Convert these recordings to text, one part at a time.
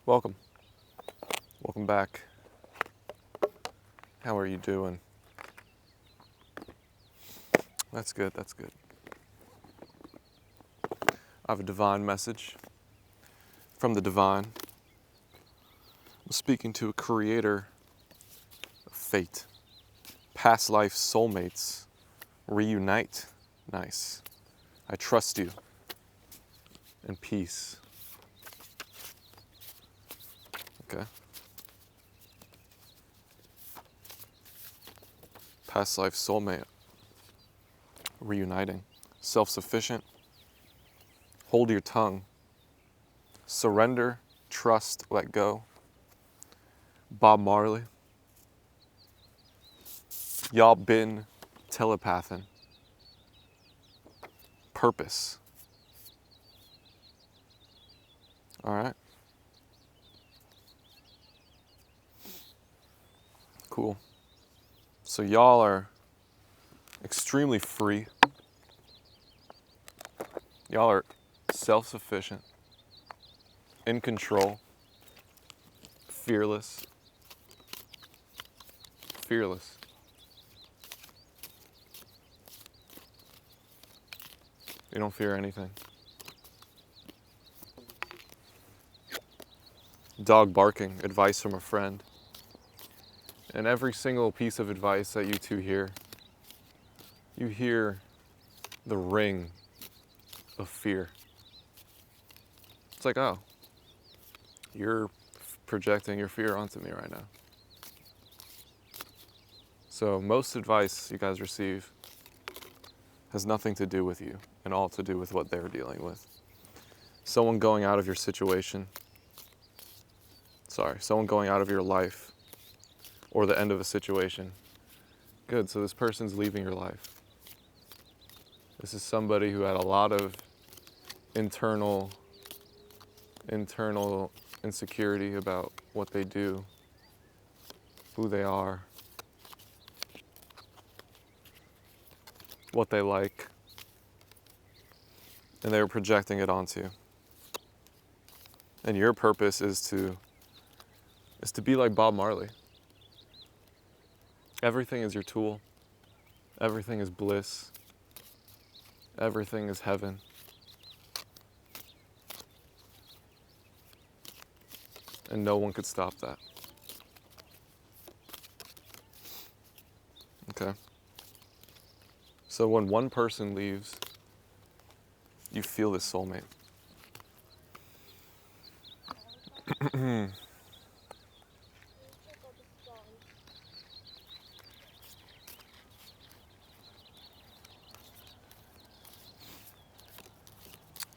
Welcome. Welcome back. How are you doing? That's good, that's good. I have a divine message from the divine. I'm speaking to a creator of fate. Past life soulmates reunite. Nice. I trust you. And peace. Okay. Past life soulmate reuniting. Self-sufficient. Hold your tongue. Surrender, trust, let go. Bob Marley. Y'all been telepathing. Purpose. All right. Cool. So y'all are extremely free. Y'all are self-sufficient, in control, fearless. Fearless. You don't fear anything. Dog barking, advice from a friend. And every single piece of advice that you two hear, you hear the ring of fear. It's like, oh, you're projecting your fear onto me right now. So most advice you guys receive has nothing to do with you and all to do with what they're dealing with. Someone going out of your situation, someone going out of your life or the end of a situation. Good, so this person's leaving your life. This is somebody who had a lot of internal insecurity about what they do, who they are, what they like, and they were projecting it onto you. And your purpose is to be like Bob Marley. Everything is your tool. Everything is bliss. Everything is heaven. And no one could stop that. Okay. So when one person leaves, you feel this soulmate.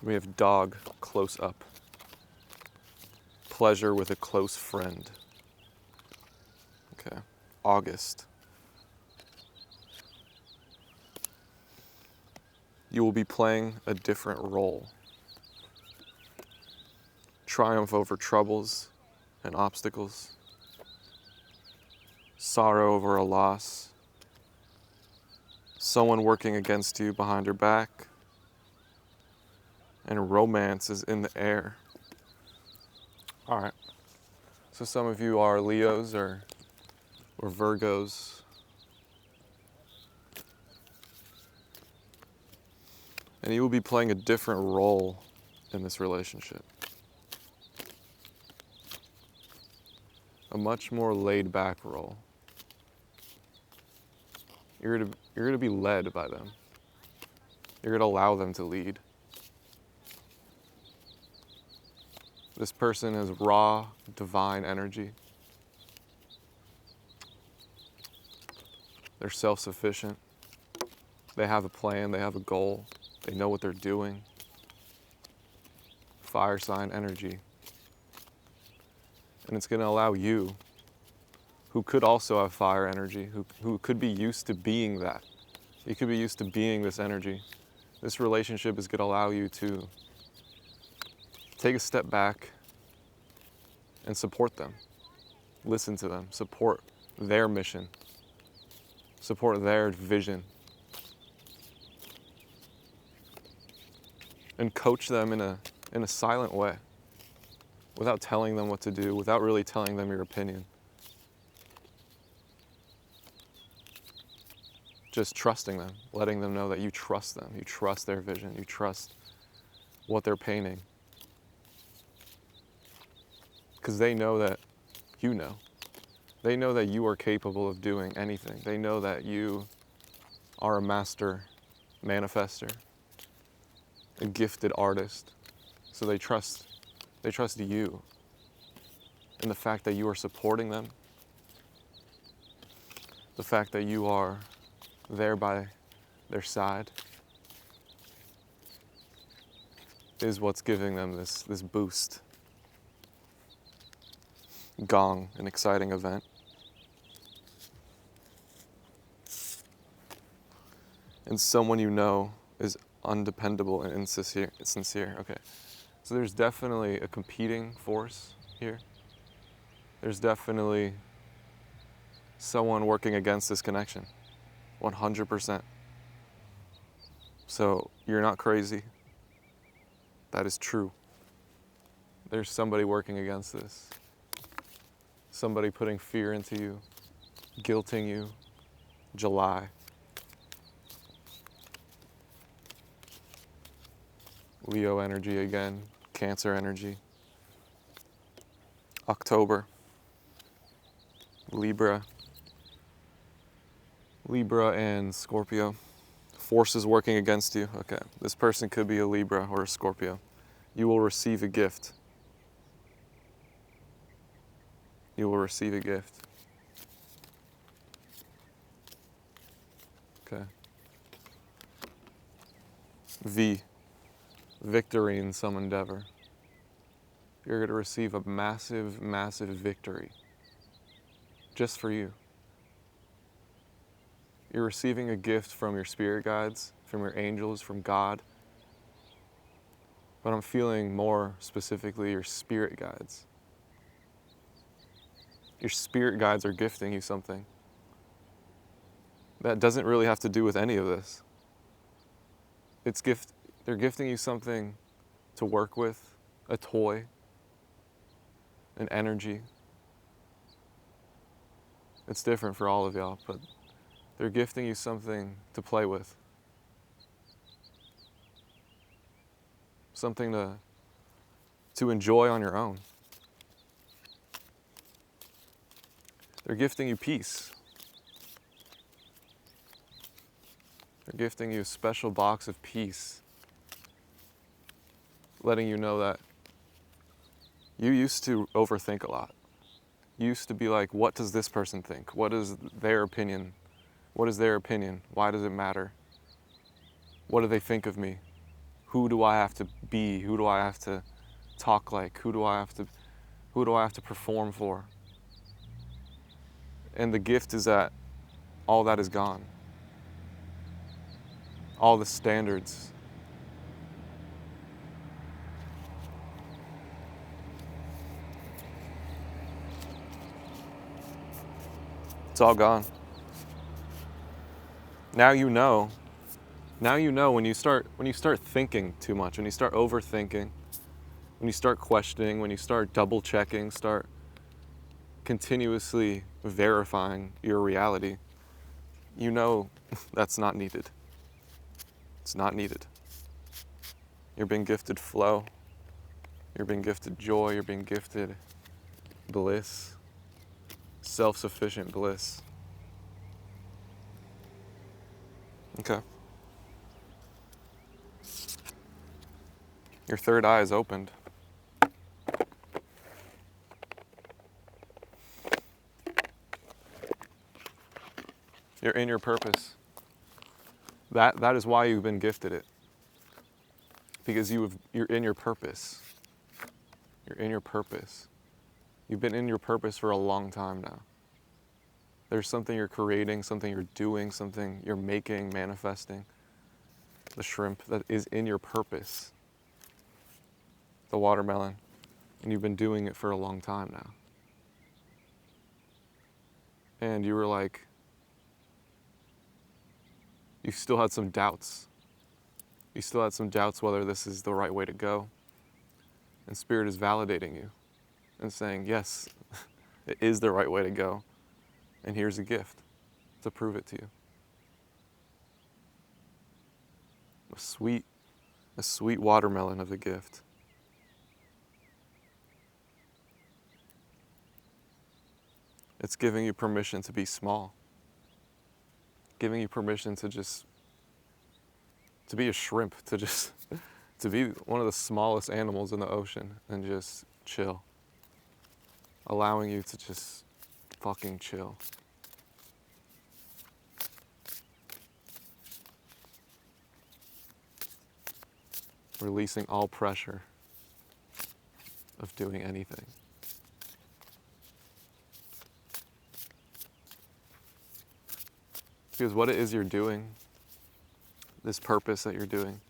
We have dog close up. Pleasure with a close friend. Okay. August. You will be playing a different role. Triumph over troubles and obstacles. Sorrow over a loss. Someone working against you behind your back. And romance is in the air. All right. So some of you are Leos or Virgos. And you will be playing a different role in this relationship. A much more laid back role. You're going to be led by them. You're going to allow them to lead. This person has raw, divine energy. They're self-sufficient. They have a plan, they have a goal. They know what they're doing. Fire sign energy. And it's going to allow you, who could also have fire energy, who could be used to being that. You could be used to being this energy. This relationship is going to allow you to take a step back and support them. Listen to them. Support their mission. Support their vision. And coach them in a silent way. without telling them what to do, without really telling them your opinion. Just trusting them, letting them know that you trust them, you trust their vision, you trust what they're painting. Because they know that you know. They know that you are capable of doing anything. They know that you are a master manifester, a gifted artist. So they trust you. And the fact that you are supporting them, the fact that you are there by their side, is what's giving them this boost. Gong, an exciting event. And someone you know is undependable and sincere. Okay. So there's definitely a competing force here. There's definitely someone working against this connection. 100%. So you're not crazy. That is true. There's somebody working against this. Somebody putting fear into you, guilting you. July. Leo energy again, Cancer energy. October. Libra and Scorpio. Forces working against you. Okay, this person could be a Libra or a Scorpio. You will receive a gift. You will receive a gift. Okay. V. Victory in some endeavor. You're going to receive a massive, massive victory. Just for you. You're receiving a gift from your spirit guides, from your angels, from God. But I'm feeling more specifically your spirit guides. Your spirit guides are gifting you something. That doesn't really have to do with any of this. They're gifting you something to work with, a toy, an energy. It's different for all of y'all, but they're gifting you something to play with. Something to enjoy on your own. They're gifting you peace. They're gifting you a special box of peace. Letting you know that you used to overthink a lot. You used to be like, what does this person think? What is their opinion? What is their opinion? Why does it matter? What do they think of me? Who do I have to be? Who do I have to talk like? Who do I have to perform for? And the gift is that all that is gone. All the standards. It's all gone. Now you know when you start thinking too much, when you start overthinking, when you start questioning, when you start double checking, start continuously verifying your reality, you know that's not needed. It's not needed. You're being gifted flow. You're being gifted joy. You're being gifted bliss. Self-sufficient bliss. Okay. Your third eye is opened. You're in your purpose. That is why you've been gifted it. Because you're in your purpose. You're in your purpose. You've been in your purpose for a long time now. There's something you're creating, something you're doing, something you're making, manifesting. The shrimp that is in your purpose. The watermelon. And you've been doing it for a long time now. And you were like, you still had some doubts. You still had some doubts whether this is the right way to go. And Spirit is validating you. and saying, yes, it is the right way to go. And here's a gift to prove it to you. A sweet watermelon of a gift. It's giving you permission to be small. Giving you permission to be a shrimp, to be one of the smallest animals in the ocean and just chill. Allowing you to just fucking chill. Releasing all pressure of doing anything. Because what it is you're doing, this purpose that you're doing,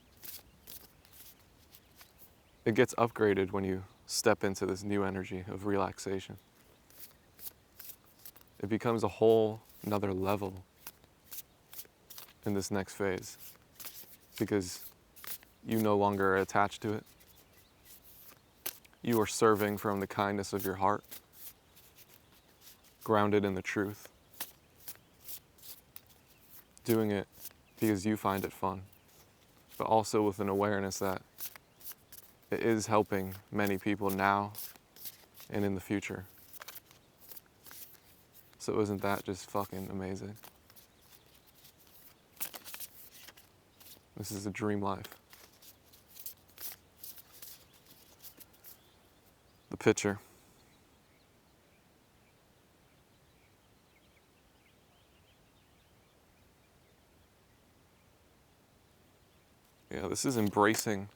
it gets upgraded when you step into this new energy of relaxation. It becomes a whole another level in this next phase because you no longer are attached to it. You are serving from the kindness of your heart, grounded in the truth. Doing it because you find it fun, but also with an awareness that it is helping many people now and in the future. So isn't that just fucking amazing? This is a dream life. The picture. Yeah, this is embracing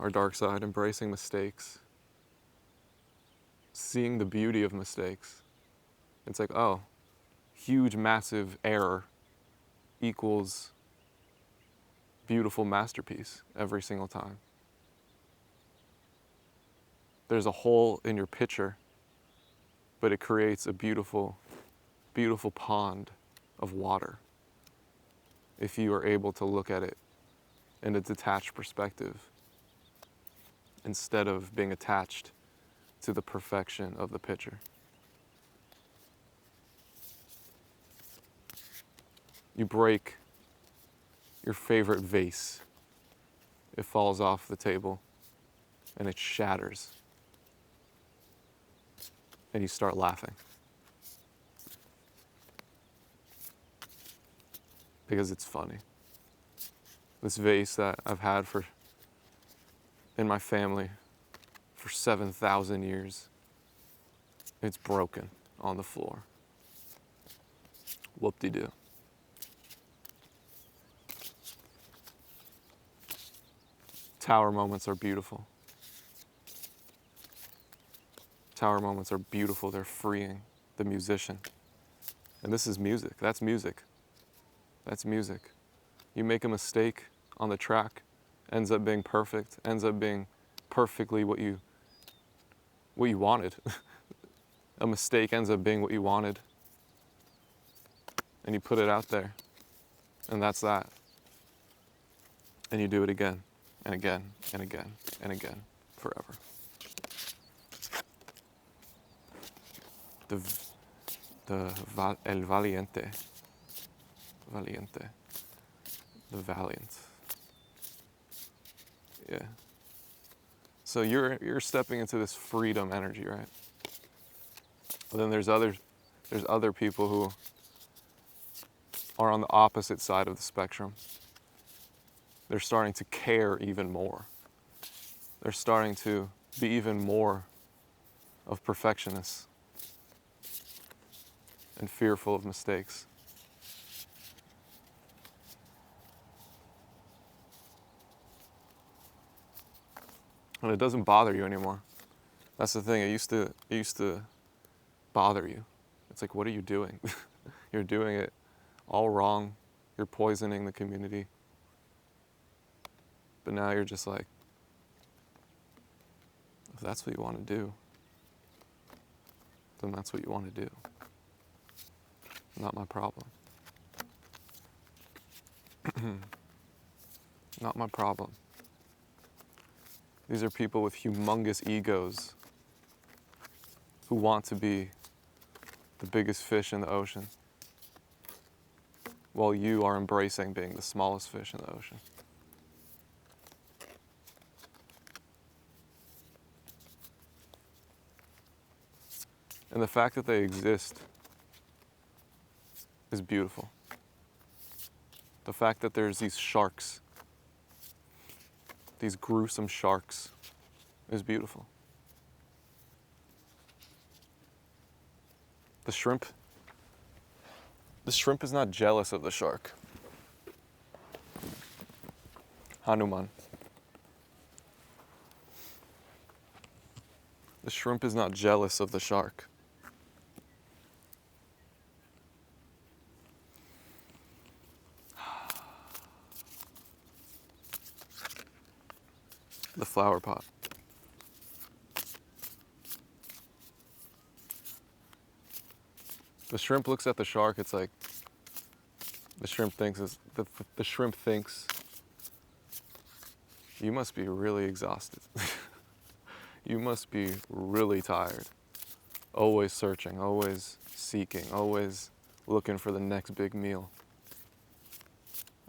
our dark side, embracing mistakes, seeing the beauty of mistakes. It's like, oh, huge, massive error equals beautiful masterpiece every single time. There's a hole in your pitcher, but it creates a beautiful, beautiful pond of water if you are able to look at it in a detached perspective instead of being attached to the perfection of the pitcher. You break your favorite vase. It falls off the table and it shatters. And you start laughing. Because it's funny. This vase that I've had in my family for 7,000 years, it's broken on the floor. Whoop-de-doo. Tower moments are beautiful. Tower moments are beautiful. They're freeing the musician. And this is music. That's music. That's music. You make a mistake on the track, ends up being perfect, ends up being perfectly what you wanted. A mistake ends up being what you wanted. And you put it out there. And that's that. And you do it again, and again, and again, and again, forever. El valiente. Valiente. The valiant. Yeah. So you're stepping into this freedom energy, right? But then there's other people who are on the opposite side of the spectrum. They're starting to care even more. They're starting to be even more of perfectionists and fearful of mistakes. And it doesn't bother you anymore. That's the thing. It used to bother you. It's like, what are you doing? You're doing it all wrong. You're poisoning the community. But now you're just like, if that's what you want to do, then that's what you want to do. Not my problem. Not my problem. These are people with humongous egos who want to be the biggest fish in the ocean, while you are embracing being the smallest fish in the ocean. And the fact that they exist is beautiful. The fact that there's these sharks, these gruesome sharks, is beautiful. The shrimp is not jealous of the shark. Hanuman. The shrimp is not jealous of the shark. The flower pot. The shrimp looks at the shark, it's like, the shrimp thinks, you must be really exhausted. You must be really tired. Always searching, always seeking, always looking for the next big meal.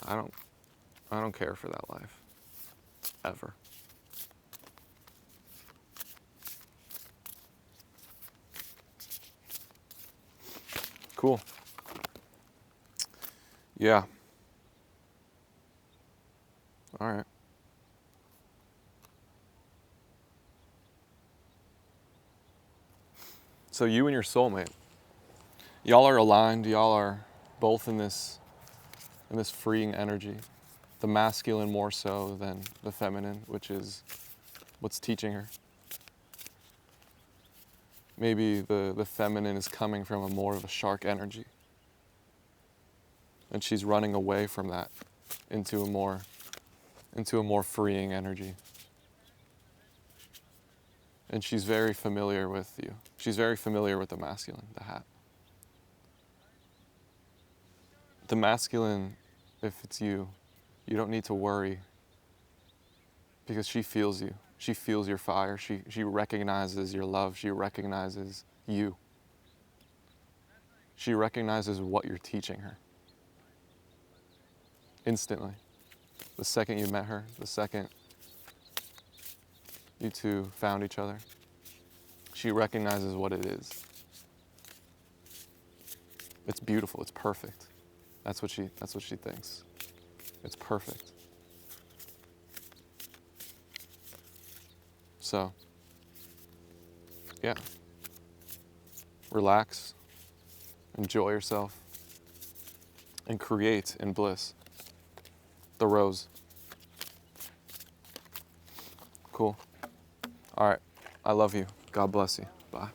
I don't care for that life. Ever. Cool. Yeah. All right. So you and your soulmate, y'all are aligned, y'all are both in this freeing energy. The masculine more so than the feminine, which is what's teaching her. Maybe the feminine is coming from more of a shark energy. And she's running away from that into a more freeing energy. And she's very familiar with you. She's very familiar with the masculine, the hat. The masculine, if it's you, you don't need to worry because she feels you. She feels your fire. She recognizes your love. She recognizes you. She recognizes what you're teaching her. Instantly. The second you met her, the second you two found each other, she recognizes what it is. It's beautiful, it's perfect. That's what she thinks. It's perfect. So, yeah. Relax, enjoy yourself, and create in bliss. The rose. Cool. All right. I love you. God bless you. Bye.